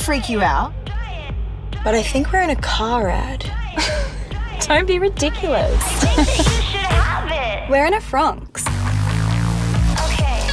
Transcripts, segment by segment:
freak you out. But I think we're in a car ad. Don't be ridiculous. I think that you should have it. We're in a Franks. Okay.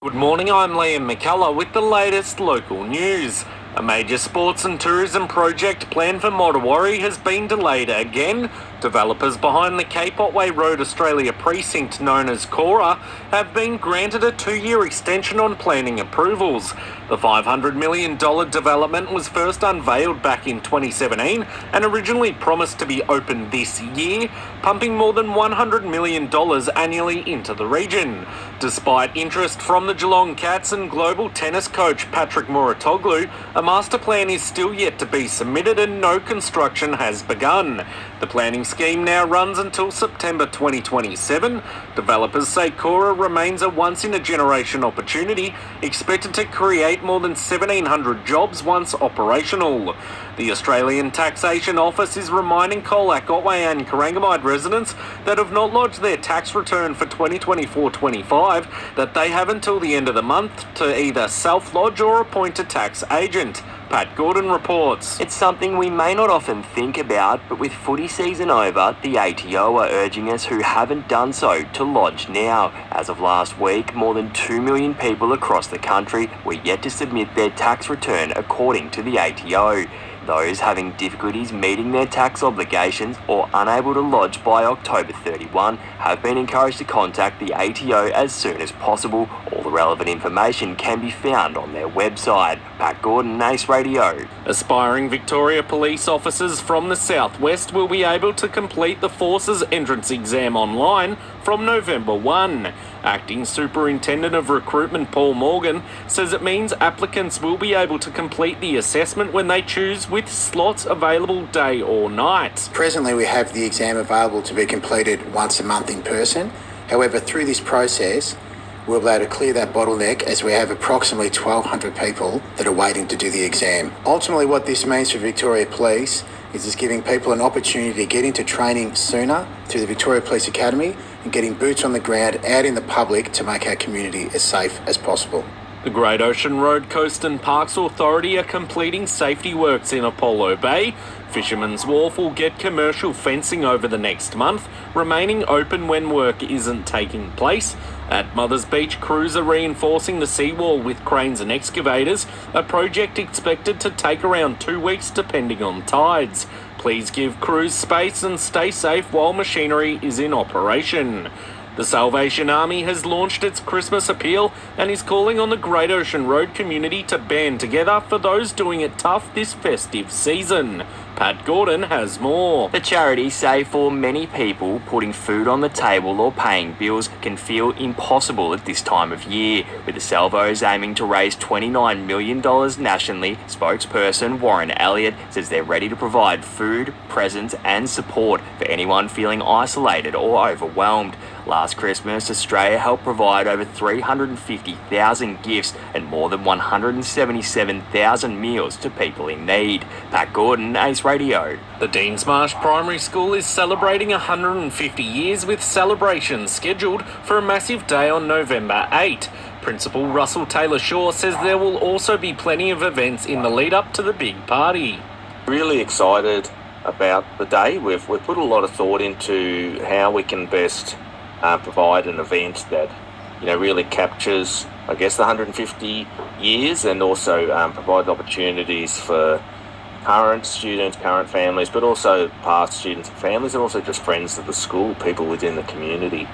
Good morning, I'm Liam McCullagh with the latest local news. A major sports and tourism project planned for Mottawarri has been delayed again. Developers behind the Cape Otway Road Australia precinct known as Cora have been granted a 2-year extension on planning approvals. The $500 million development was first unveiled back in 2017 and originally promised to be open this year, pumping more than $100 million annually into the region. Despite interest from the Geelong Cats and global tennis coach Patrick Muratoglu, a master plan is still yet to be submitted and no construction has begun. The planning scheme now runs until September 2027. Developers say Cora remains a once-in-a-generation opportunity, expected to create more than 1,700 jobs once operational. The Australian Taxation Office is reminding Colac, Otway and Corangamite residents that have not lodged their tax return for 2024-25 that they have until the end of the month to either self-lodge or appoint a tax agent. Pat Gordon reports. It's something we may not often think about, but with footy season over, the ATO are urging us who haven't done so to lodge now. As of last week, more than 2 million people across the country were yet to submit their tax return according to the ATO. Those having difficulties meeting their tax obligations or unable to lodge by October 31 have been encouraged to contact the ATO as soon as possible. All the relevant information can be found on their website. Pat Gordon, Ace Radio. Aspiring Victoria police officers from the southwest will be able to complete the Force's entrance exam online from November 1. Acting Superintendent of Recruitment Paul Morgan says it means applicants will be able to complete the assessment when they choose with slots available day or night. Presently we have the exam available to be completed once a month in person. However, through this process, we'll be able to clear that bottleneck as we have approximately 1,200 people that are waiting to do the exam. Ultimately, what this means for Victoria Police is just giving people an opportunity to get into training sooner through the Victoria Police Academy and getting boots on the ground out in the public to make our community as safe as possible. The Great Ocean Road Coast and Parks Authority are completing safety works in Apollo Bay. Fisherman's Wharf will get commercial fencing over the next month, remaining open when work isn't taking place. At Mothers Beach, crews are reinforcing the seawall with cranes and excavators, a project expected to take around 2 weeks depending on tides. Please give crews space and stay safe while machinery is in operation. The Salvation Army has launched its Christmas appeal and is calling on the Great Ocean Road community to band together for those doing it tough this festive season. Pat Gordon has more. The charities say for many people, putting food on the table or paying bills can feel impossible at this time of year. With the Salvos aiming to raise $29 million nationally, spokesperson Warren Elliott says they're ready to provide food, presents and support for anyone feeling isolated or overwhelmed. Last Christmas, Australia helped provide over 350,000 gifts and more than 177,000 meals to people in need. Pat Gordon, Ace Radio. The Deans Marsh Primary School is celebrating 150 years with celebrations scheduled for a massive day on November 8. Principal Russell Taylor-Shaw says there will also be plenty of events in the lead up to the big party. Really excited about the day. We've put a lot of thought into how we can best provide an event that really captures, I guess, the 150 years and also provide opportunities for current students, current families, but also past students and families, and also just friends of the school, people within the community.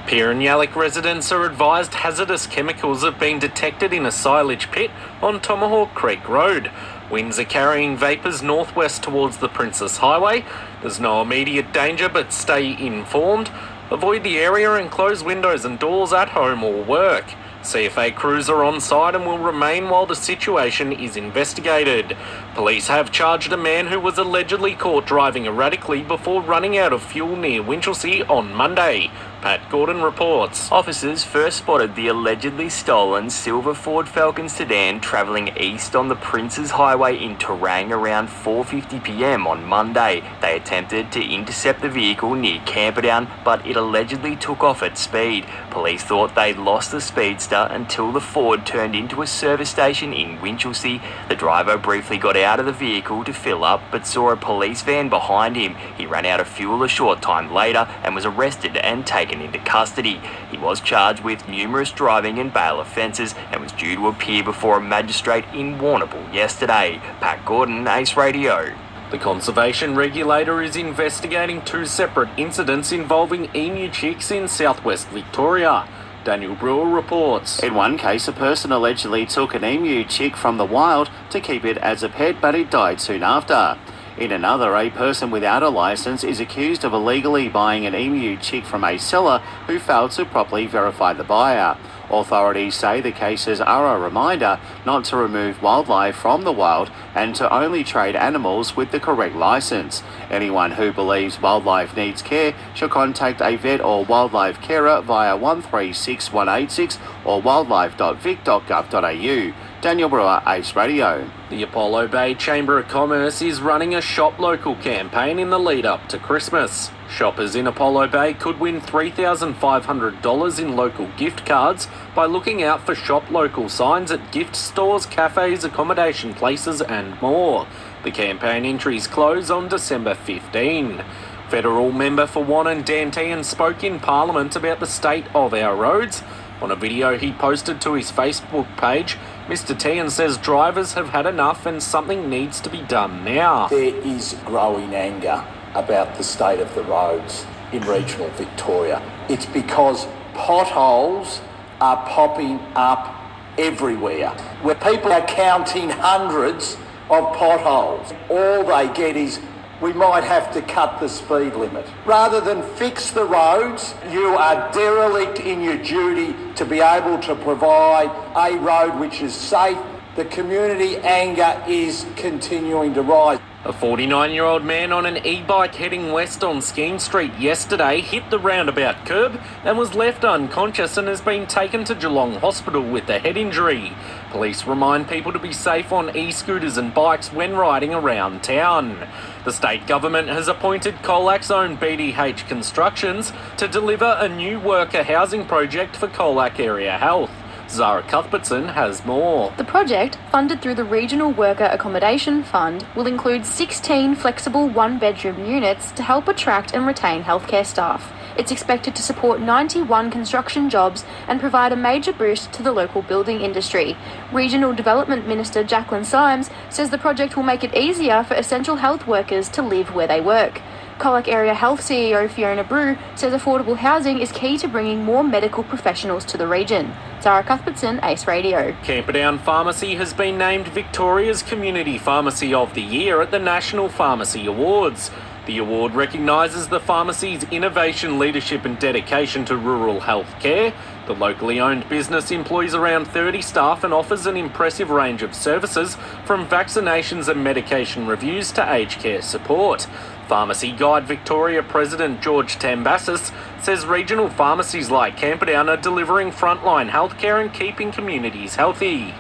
Pier and Yallock residents are advised hazardous chemicals have been detected in a silage pit on Tomahawk Creek Road. Winds are carrying vapours northwest towards the Princess Highway. There's no immediate danger, but stay informed. Avoid the area and close windows and doors at home or work. CFA crews are on site and will remain while the situation is investigated. Police have charged a man who was allegedly caught driving erratically before running out of fuel near Winchelsea on Monday. Pat Gordon reports. Officers first spotted the allegedly stolen silver Ford Falcon sedan travelling east on the Princes Highway in Terang around 4:50 p.m. on Monday. They attempted to intercept the vehicle near Camperdown, but it allegedly took off at speed. Police thought they'd lost the speedster until the Ford turned into a service station in Winchelsea. The driver briefly got out of the vehicle to fill up, but saw a police van behind him. He ran out of fuel a short time later and was arrested and taken into custody. He was charged with numerous driving and bail offences and was due to appear before a magistrate in Warrnambool yesterday. Pat Gordon, Ace Radio. The conservation regulator is investigating two separate incidents involving emu chicks in southwest Victoria. Daniel Brewer reports. In one case, a person allegedly took an emu chick from the wild to keep it as a pet, but it died soon after. In another, a person without a licence is accused of illegally buying an emu chick from a seller who failed to properly verify the buyer. Authorities say the cases are a reminder not to remove wildlife from the wild and to only trade animals with the correct licence. Anyone who believes wildlife needs care should contact a vet or wildlife carer via 136186 or wildlife.vic.gov.au. Daniel Brewer, Ace Radio. The Apollo Bay Chamber of Commerce is running a Shop Local campaign in the lead up to Christmas. Shoppers in Apollo Bay could win $3,500 in local gift cards by looking out for Shop Local signs at gift stores, cafes, accommodation places and more. The campaign entries close on December 15. Federal member for Wannon Dan Tehan spoke in Parliament about the state of our roads. On a video he posted to his Facebook page, Mr. Tehan says drivers have had enough and something needs to be done now. There is growing anger about the state of the roads in regional Victoria. It's because potholes are popping up everywhere, where people are counting hundreds of potholes. All they get is, we might have to cut the speed limit. Rather than fix the roads, you are derelict in your duty to be able to provide a road which is safe. The community anger is continuing to rise. A 49-year-old man on an e-bike heading west on Skene Street yesterday hit the roundabout curb and was left unconscious and has been taken to Geelong Hospital with a head injury. Police remind people to be safe on e-scooters and bikes when riding around town. The state government has appointed Colacc's own BDH Constructions to deliver a new worker housing project for Colac Area Health. Zara Cuthbertson has more. The project, funded through the Regional Worker Accommodation Fund, will include 16 flexible one-bedroom units to help attract and retain healthcare staff. It's expected to support 91 construction jobs and provide a major boost to the local building industry. Regional Development Minister Jacqueline Symes says the project will make it easier for essential health workers to live where they work. Colac Area Health CEO Fiona Brew says affordable housing is key to bringing more medical professionals to the region. Zara Cuthbertson, Ace Radio. Camperdown Pharmacy has been named Victoria's Community Pharmacy of the Year at the National Pharmacy Awards. The award recognises the pharmacy's innovation, leadership and dedication to rural health care. The locally owned business employs around 30 staff and offers an impressive range of services, from vaccinations and medication reviews to aged care support. Pharmacy Guide Victoria President George Tambassis says regional pharmacies like Camperdown are delivering frontline healthcare and keeping communities healthy.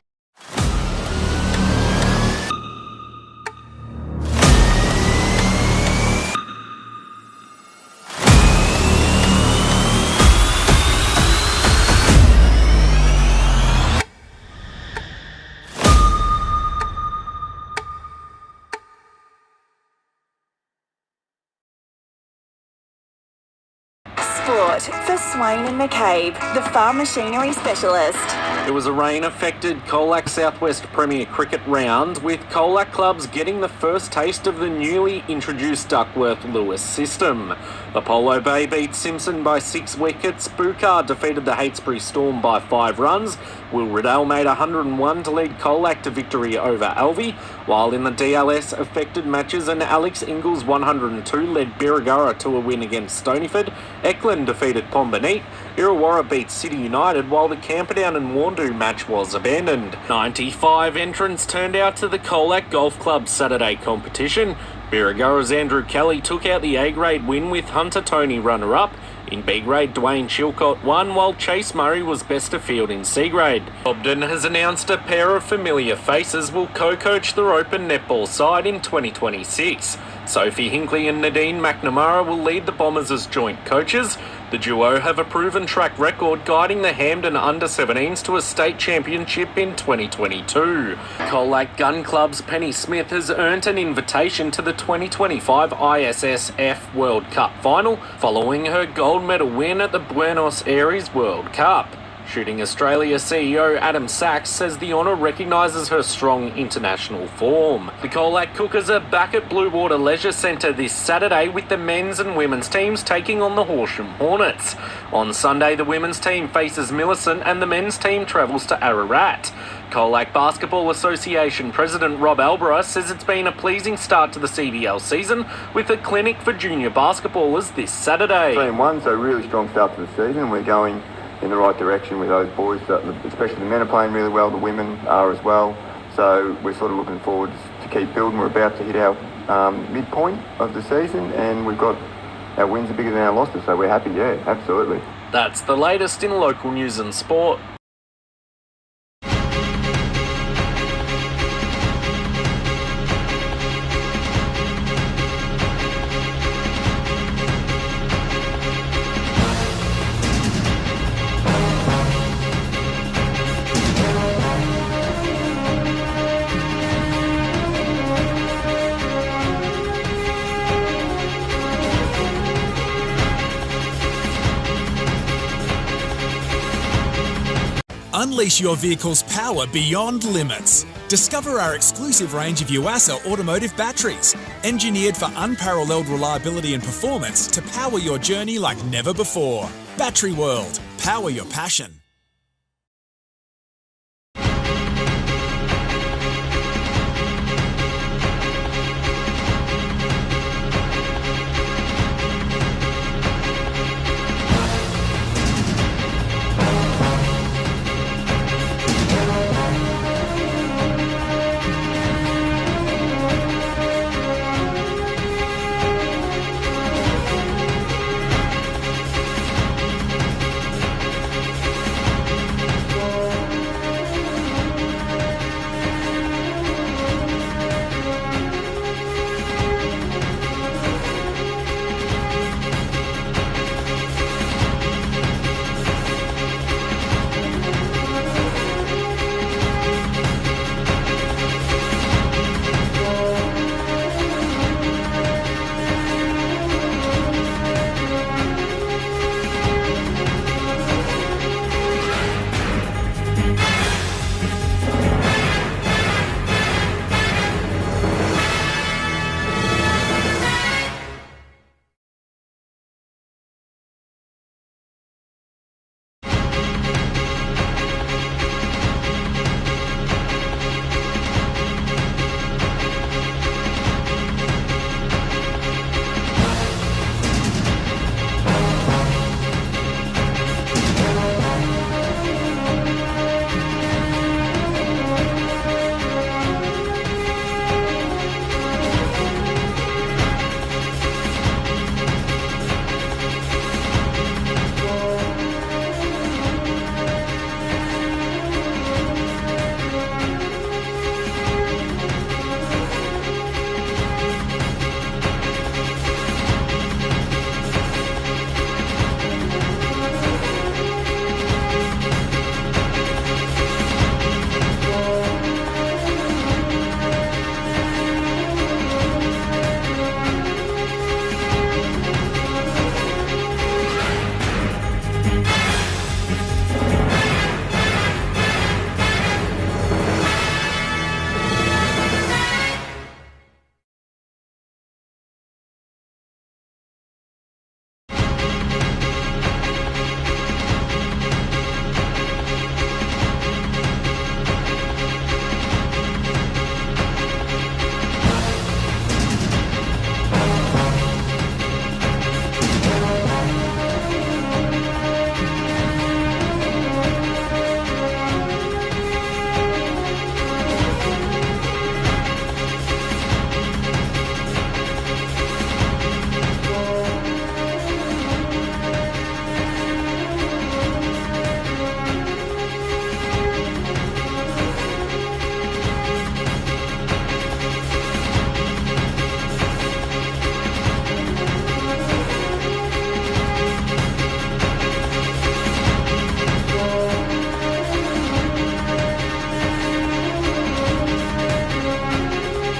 Sport for Swain and McCabe, the farm machinery specialist. It was a rain-affected Colac Southwest Premier Cricket round, with Colac clubs getting the first taste of the newly introduced Duckworth-Lewis system. Apollo Bay beat Simpson by 6 wickets, Bukar defeated the Heytesbury Storm by 5 runs, Will Riddell made 101 to lead Colac to victory over Alvey, while in the DLS-affected matches an Alex Ingalls 102 led Birregurra to a win against Stonyford, Eckland defeated Pombanite, Illawarra beat City United, while the Camperdown and Wandoo match was abandoned. 95 entrants turned out to the Colac Golf Club Saturday competition. Birregurra's Andrew Kelly took out the A-grade win with Hunter Tony runner-up. In B-grade, Dwayne Chilcott won, while Chase Murray was best of field in C-grade. Cobden has announced a pair of familiar faces will co-coach their open netball side in 2026. Sophie Hinkley and Nadine McNamara will lead the Bombers as joint coaches. The duo have a proven track record guiding the Hampden under-17s to a state championship in 2022. McCullagh Gun Club's Penny Smith has earned an invitation to the 2025 ISSF World Cup final following her gold medal win at the Buenos Aires World Cup. Shooting Australia CEO Adam Sachs says the honour recognises her strong international form. The Colac Cookers are back at Blue Water Leisure Centre this Saturday with the men's and women's teams taking on the Horsham Hornets. On Sunday, the women's team faces Millicent and the men's team travels to Ararat. Colac Basketball Association President Rob Alborough says it's been a pleasing start to the CBL season with a clinic for junior basketballers this Saturday. 3-1, so really strong start to the season. We're going in the right direction with those boys, especially the men are playing really well, the women are as well. So we're sort of looking forward to keep building. We're about to hit our midpoint of the season and we've got our wins are bigger than our losses, so we're happy, yeah, absolutely. That's the latest in local news and sport. Unleash your vehicle's power beyond limits. Discover our exclusive range of Yuasa automotive batteries, engineered for unparalleled reliability and performance to power your journey like never before. Battery World. Power your passion.